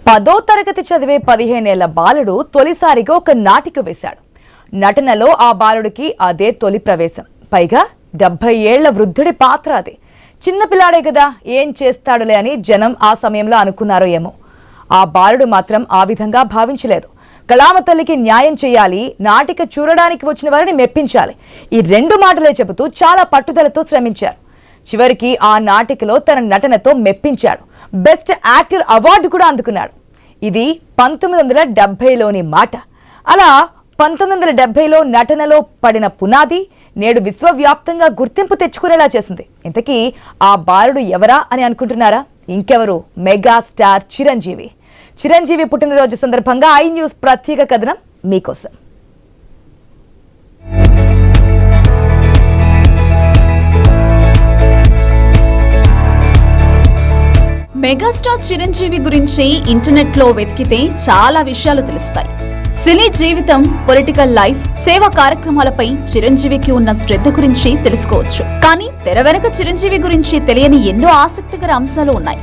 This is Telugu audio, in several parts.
10వ తరగతి చదివే 15 ఏళ్ల బాలుడు తొలిసారిగా ఒక నాటిక వేశాడు. నటనలో ఆ బాలుడికి అదే తొలి ప్రవేశం. పైగా 70 ఏళ్ల వృద్ధుడి పాత్ర అది. చిన్న పిల్లాడే కదా, ఏం చేస్తాడులే అని జనం ఆ సమయంలో అనుకున్నారో ఏమో. ఆ బాలుడు మాత్రం ఆ విధంగా భావించలేదు. కళామ తల్లికి న్యాయం చేయాలి, నాటిక చూడడానికి వచ్చిన వారిని మెప్పించాలి, ఈ రెండు మాటలే చెబుతూ చాలా పట్టుదలతో శ్రమించారు. చివరికి ఆ నాటికలో తన నటనతో మెప్పించాడు. బెస్ట్ యాక్టర్ అవార్డు కూడా అందుకున్నాడు. ఇది 1970లోని మాట. అలా 1970లో నటనలో పడిన పునాది నేడు విశ్వవ్యాప్తంగా గుర్తింపు తెచ్చుకునేలా చేసింది. ఇంతకీ ఆ బాలుడు ఎవరా అని అనుకుంటున్నారా? ఇంకెవరు, మెగాస్టార్ చిరంజీవి. చిరంజీవి పుట్టినరోజు సందర్భంగా ఐ న్యూస్ ప్రత్యేక కథనం మీకోసం. మెగాస్టార్ చిరంజీవి గురించి ఇంటర్నెట్ లో వెతికితే చాలా విషయాలు తెలుస్తాయి. సినీ జీవితం, పొలిటికల్ లైఫ్, సేవా కార్యక్రమాలపై చిరంజీవికి ఉన్న శ్రద్ధ గురించి తెలుసుకోవచ్చు. కానీ తెర వెనక చిరంజీవి గురించి తెలియని ఎన్నో ఆసక్తికర అంశాలు ఉన్నాయి.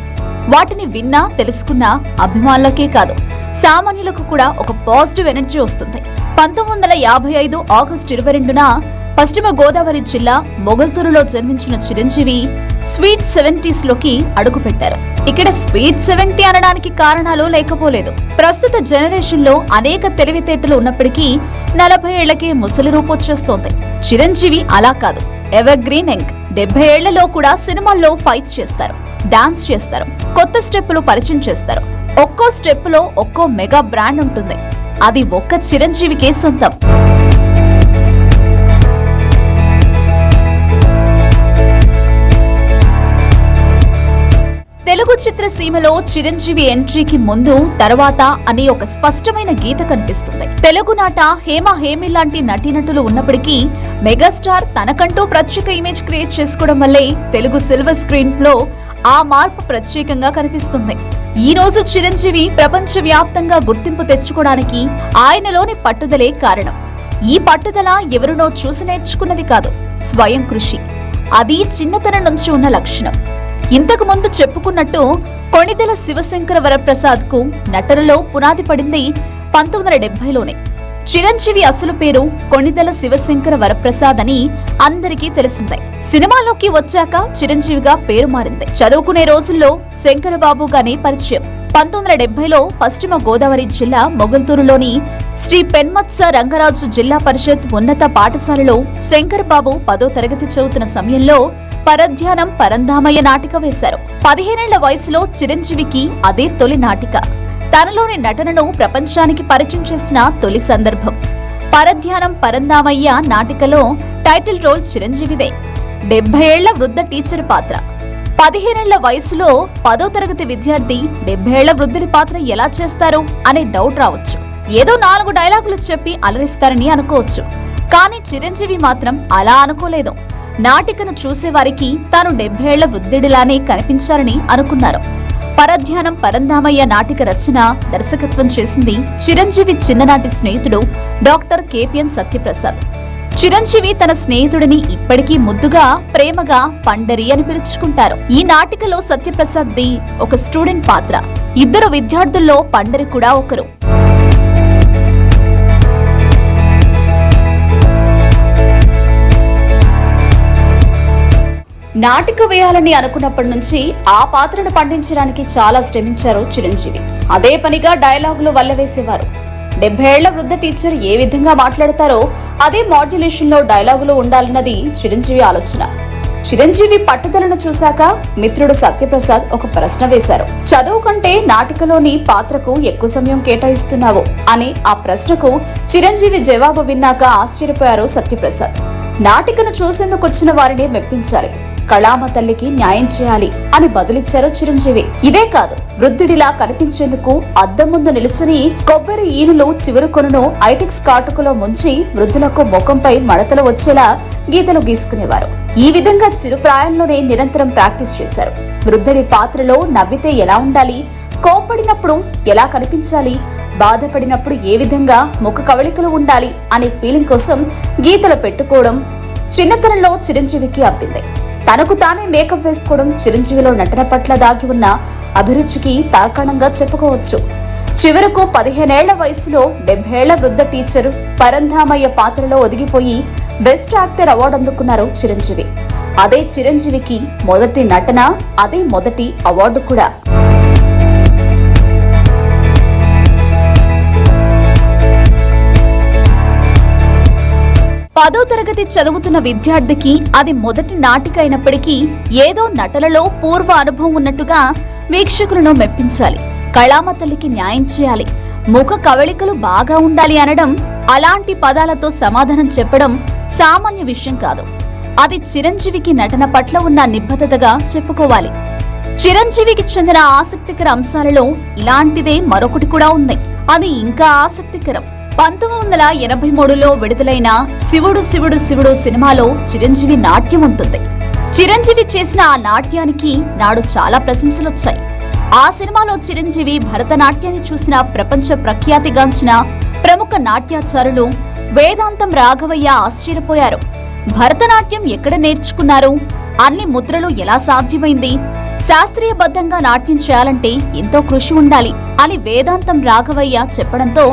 వాటిని విన్నా, తెలుసుకున్నా అభిమానులకే కాదు, సామాన్యులకు కూడా ఒక పాజిటివ్ ఎనర్జీ వస్తుంది. 1955 ఆగస్టు 22న పశ్చిమ గోదావరి జిల్లా మొగల్తూరులో జన్మించిన చిరంజీవి స్వీట్ 70s లోకి అడుగుపెట్టారు. ఇక్కడ స్వీట్ 70 అనడానికి కారణాలు లేకపోలేదు. ప్రస్తుత జనరేషన్ లో అనేక తెలివితేటలు ఉన్నప్పటికీ 40 ఏళ్లకే ముసలి రూపొచ్చేస్తోంది. చిరంజీవి అలా కాదు, ఎవర్ గ్రీన్ యంగ్. 70 ఏళ్లలో కూడా సినిమాల్లో ఫైట్స్ చేస్తారు, డాన్స్ చేస్తారు, కొత్త స్టెప్పులు పరిచయం చేస్తారు. ఒక్కో స్టెప్ లో ఒక్కో మెగా బ్రాండ్ ఉంటుంది. అది ఒక్క చిరంజీవికే సొంతం. తెలుగు చిత్రసీమలో చిరంజీవి ఎంట్రీకి ముందు, తర్వాత అని ఒక స్పష్టమైన గీత కనిపిస్తుంది. తెలుగునాట హేమ, హేమి లాంటి నటీనటులు ఉన్నప్పటికీ మెగాస్టార్ తనకంటూ ప్రత్యేక ఇమేజ్ క్రియేట్ చేసుకోవడం వల్లే తెలుగు సిల్వర్ స్క్రీన్ లో ఆ మార్పు ప్రత్యేకంగా కనిపిస్తుంది. ఈ రోజు చిరంజీవి ప్రపంచ వ్యాప్తంగా గుర్తింపు తెచ్చుకోవడానికి ఆయనలోని పట్టుదలే కారణం. ఈ పట్టుదల ఎవరినో చూసి నేర్చుకున్నది కాదు, స్వయం కృషి. అది చిన్నతనం నుంచి ఉన్న లక్షణం. ఇంతకు ముందు చెప్పుకున్నట్టు కొణిదెల శివశంకర వరప్రసాద్ కు నటనలో పునాది పడింది 1970లోనే. చిరంజీవి అసలు పేరు కొణిదెల శివశంకర వరప్రసాద్ అని అందరికీ తెలిసిందే. సినిమాలోకి వచ్చాక చిరంజీవిగా పేరు మారింది. చదువుకునే రోజుల్లో శంకరబాబుగానే పరిచయం. 1970లో పశ్చిమ గోదావరి జిల్లా మొగల్తూరులోని శ్రీ పెన్మత్స రంగరాజు జిల్లా పరిషత్ ఉన్నత పాఠశాలలో శంకరబాబు 10వ తరగతి చదువుతున్న సమయంలో పరధ్యానం పరంధామయ్య నాటిక వేశారు. 15 ఏళ్ల వయసులో చిరంజీవికి అదే తొలి నాటిక. తనలోని నటనను ప్రపంచానికి పరిచయం చేసిన తొలి సందర్భం. పరధ్యానం పరంధామయ్య నాటికలో టైటిల్ రోల్ చిరంజీవిదే. 70 ఏళ్ల వృద్ధ టీచర్ పాత్ర. 15 ఏళ్ల వయసులో 10వ తరగతి విద్యార్థి 70 ఏళ్ల వృద్ధుడి పాత్ర ఎలా చేస్తారు అనే డౌట్ రావచ్చు. ఏదో 4 డైలాగులు చెప్పి అలరిస్తారని అనుకోవచ్చు. కానీ చిరంజీవి మాత్రం అలా అనుకోలేదు. నాటికను చూసేవారికి తాను 70 ఏళ్ల వృద్ధుడిలానే కనిపించారని అనుకున్నారు. పరధ్యానం పరంధామయ్య నాటిక రచన, దర్శకత్వం చేసింది చిరంజీవి చిన్ననాటి స్నేహితుడు డాక్టర్ కేపీఎన్ సత్యప్రసాద్. చిరంజీవి తన స్నేహితుడిని ఇప్పటికీ ముద్దుగా, ప్రేమగా పండరి అని పిలుచుకుంటారు. ఈ నాటికలో సత్యప్రసాద్ ది ఒక స్టూడెంట్ పాత్ర. ఇద్దరు విద్యార్థుల్లో పండరి కూడా ఒకరు. నాటిక వేయాలని అనుకున్నప్పటి నుంచి ఆ పాత్రను పండించడానికి చాలా శ్రమించారు చిరంజీవి. అదే పనిగా డైలాగులు వల్లవేసేవారు. 70 ఏళ్ల వృద్ధ టీచర్ ఏ విధంగా మాట్లాడతారో అదే మాడ్యులేషన్ లో డైలాగులు ఉండాలన్నది చిరంజీవి ఆలోచన. చిరంజీవి పట్టుదలను చూశాక మిత్రుడు సత్యప్రసాద్ ఒక ప్రశ్న వేశారు. చదువు కంటే నాటికలోని పాత్రకు ఎక్కువ సమయం కేటాయిస్తున్నావు అనే ఆ ప్రశ్నకు చిరంజీవి జవాబు విన్నాక ఆశ్చర్యపోయారు సత్యప్రసాద్. నాటికను చూసేందుకు వచ్చిన వారిని మెప్పించాలి, కళామ తల్లికి న్యాయం చేయాలి అని బదులిచ్చారు చిరంజీవి. ఇదే కాదు, వృద్ధుడిలా కనిపించేందుకు అద్దం ముందు నిలుచుని కొబ్బరి ఈనులు చివరి కొనును ఐటెక్స్ కాటుకలో ముంచి వృద్ధులకు ముఖంపై మడతలు వచ్చేలా గీతలు గీసుకునేవారు. ఈ విధంగా చిరుప్రాయంలోనే నిరంతరం ప్రాక్టీస్ చేశారు. వృద్ధుడి పాత్రలో నవ్వితే ఎలా ఉండాలి, కోప్పడినప్పుడు ఎలా కనిపించాలి, బాధపడినప్పుడు ఏ విధంగా ముఖ కవళికలు ఉండాలి అనే ఫీలింగ్ కోసం గీతలు పెట్టుకోవడం చిన్నతనంలో చిరంజీవికి అబ్బింది. తనకు తానే మేకప్ వేసుకోవడం చిరంజీవిలో నటన పట్ల దాగి ఉన్న అభిరుచికి తార్కాణంగా చెప్పుకోవచ్చు. చివరకు 15 ఏళ్ల వయసులో 70 ఏళ్ల వృద్ధ టీచర్ పరంధామయ్య పాత్రలో ఒదిగిపోయి బెస్ట్ యాక్టర్ అవార్డు అందుకున్నారు చిరంజీవి. అదే చిరంజీవికి మొదటి నటన, అదే మొదటి అవార్డు కూడా. పదో తరగతి చదువుతున్న విద్యార్థికి అది మొదటి నాటిక అయినప్పటికీ ఏదో నటనలో పూర్వ అనుభవం ఉన్నట్టుగా వీక్షకులను మెప్పించాలి. కళామ తల్లికి న్యాయం చేయాలి, ముఖ కవళికలు బాగా ఉండాలి అనడం, అలాంటి పదాలతో సమాధానం చెప్పడం సామాన్య విషయం కాదు. అది చిరంజీవికి నటన పట్ల ఉన్న నిబద్ధతగా చెప్పుకోవాలి. చిరంజీవికి చెందిన ఆసక్తికర అంశాలలో ఇలాంటిదే మరొకటి కూడా ఉంది. అది ఇంకా ఆసక్తికరం. 1983లో విడుదలైన శివుడు శివుడు శివుడు సినిమాలో చిరంజీవి నాట్యం ఉంటుంది. చిరంజీవి చేసిన ఆ నాట్యానికి నాడు చాలా ప్రశంసలొచ్చాయి. ఆ సినిమాలో చిరంజీవి భరతనాట్యాన్ని చూసిన ప్రపంచ ప్రఖ్యాతిగాంచిన ప్రముఖ నాట్యాచారులు వేదాంతం రాఘవయ్య ఆశ్చర్యపోయారు. భరతనాట్యం ఎక్కడ నేర్చుకున్నారు? అన్ని ముద్రలు ఎలా సాధ్యమైంది? శాస్త్రీయబద్ధంగా నాట్యం చేయాలంటే ఎంతో కృషి ఉండాలి అని వేదాంతం రాఘవయ్య చెప్పడంతో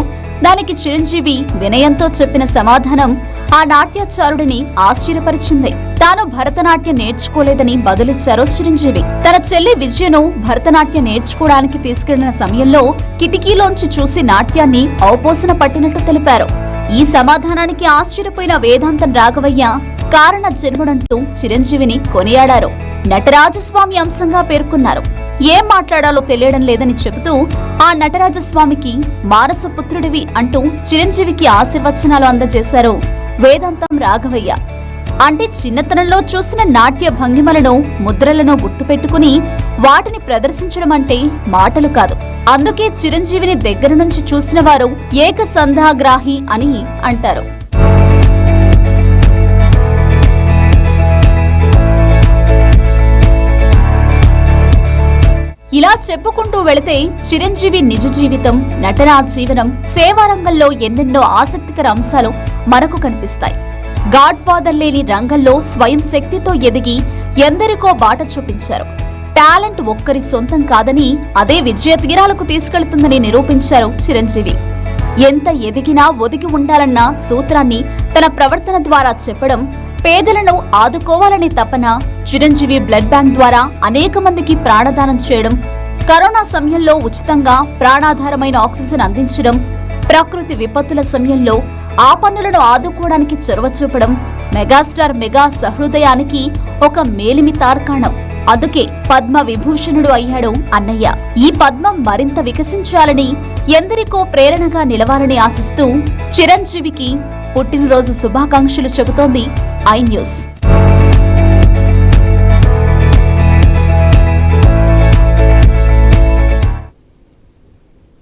దానికి చిరంజీవి వినయంతో చెప్పిన సమాధానం ఆ నాట్యాచారుడిని ఆశ్చర్యపరిచింది. తాను భరతనాట్యం నేర్చుకోలేదని బదులిచ్చారు చిరంజీవి. తన చెల్లి విజయను భరతనాట్యం నేర్చుకోవడానికి తీసుకెళ్లిన సమయంలో కిటికీలోంచి చూసి నాట్యాన్ని ఔపోసన పట్టినట్టు తెలిపారు. ఈ సమాధానానికి ఆశ్చర్యపోయిన వేదాంతం రాఘవయ్య కారణ జన్ముడంటూ చిరంజీవిని కొనియాడారు. నటరాజస్వామి అంశంగా పేర్కొన్నారు. ఏం మాట్లాడాలో తెలియడం లేదని చెబుతూ ఆ నటరాజస్వామికి మానసపుత్రుడివి అంటూ చిరంజీవికి ఆశీర్వచనాలు అందజేశారు వేదాంతం రాఘవయ్య. అంటే చిన్నతనంలో చూసిన నాట్య భంగిమలను, ముద్రలను గుర్తుపెట్టుకుని వాటిని ప్రదర్శించడం అంటే మాటలు కాదు. అందుకే చిరంజీవిని దగ్గర నుంచి చూసిన వారు ఏకసంధాగ్రాహి అని అంటారు. ఇలా చెప్పుకుంటూ వెళితే చిరంజీవి నిజ జీవితం, నటనా జీవనం, సేవారంగంలో ఎన్నెన్నో ఆసక్తికర అంశాలు మనకు కనిపిస్తాయి. గాడ్ ఫాదర్ లేని రంగంలో స్వయం శక్తితో ఎదిగి ఎందరికో బాట చూపించారు. టాలెంట్ ఒక్కరి సొంతం కాదని, అదే విజయ తీరాలకు తీసుకెళ్తుందని నిరూపించారు చిరంజీవి. ఎంత ఎదిగినా ఒదిగి ఉండాలన్న సూత్రాన్ని తన ప్రవర్తన ద్వారా చెప్పడం, పేదలను ఆదుకోవాలని తపన, చిరంజీవి బ్లడ్ బ్యాంక్ ద్వారా అనేక మందికి ప్రాణదానం చేయడం, కరోనా సమయంలో ఉచితంగా ప్రాణాధారమైన ఆక్సిజన్ అందించడం, ప్రకృతి విపత్తుల సమయంలో ఆ పన్నులను ఆదుకోవడానికి చొరవ చూపడం మెగాస్టార్ మెగా సహృదయానికి ఒక మేలిమి తార్కాణం. అందుకే పద్మ విభూషణుడు అయ్యాడు అన్నయ్య. ఈ పద్మం మరింత వికసించాలని, ఎందరికో ప్రేరణగా నిలవాలని ఆశిస్తూ చిరంజీవికి పుట్టినరోజు శుభాకాంక్షలు చెబుతోంది ఐ న్యూస్.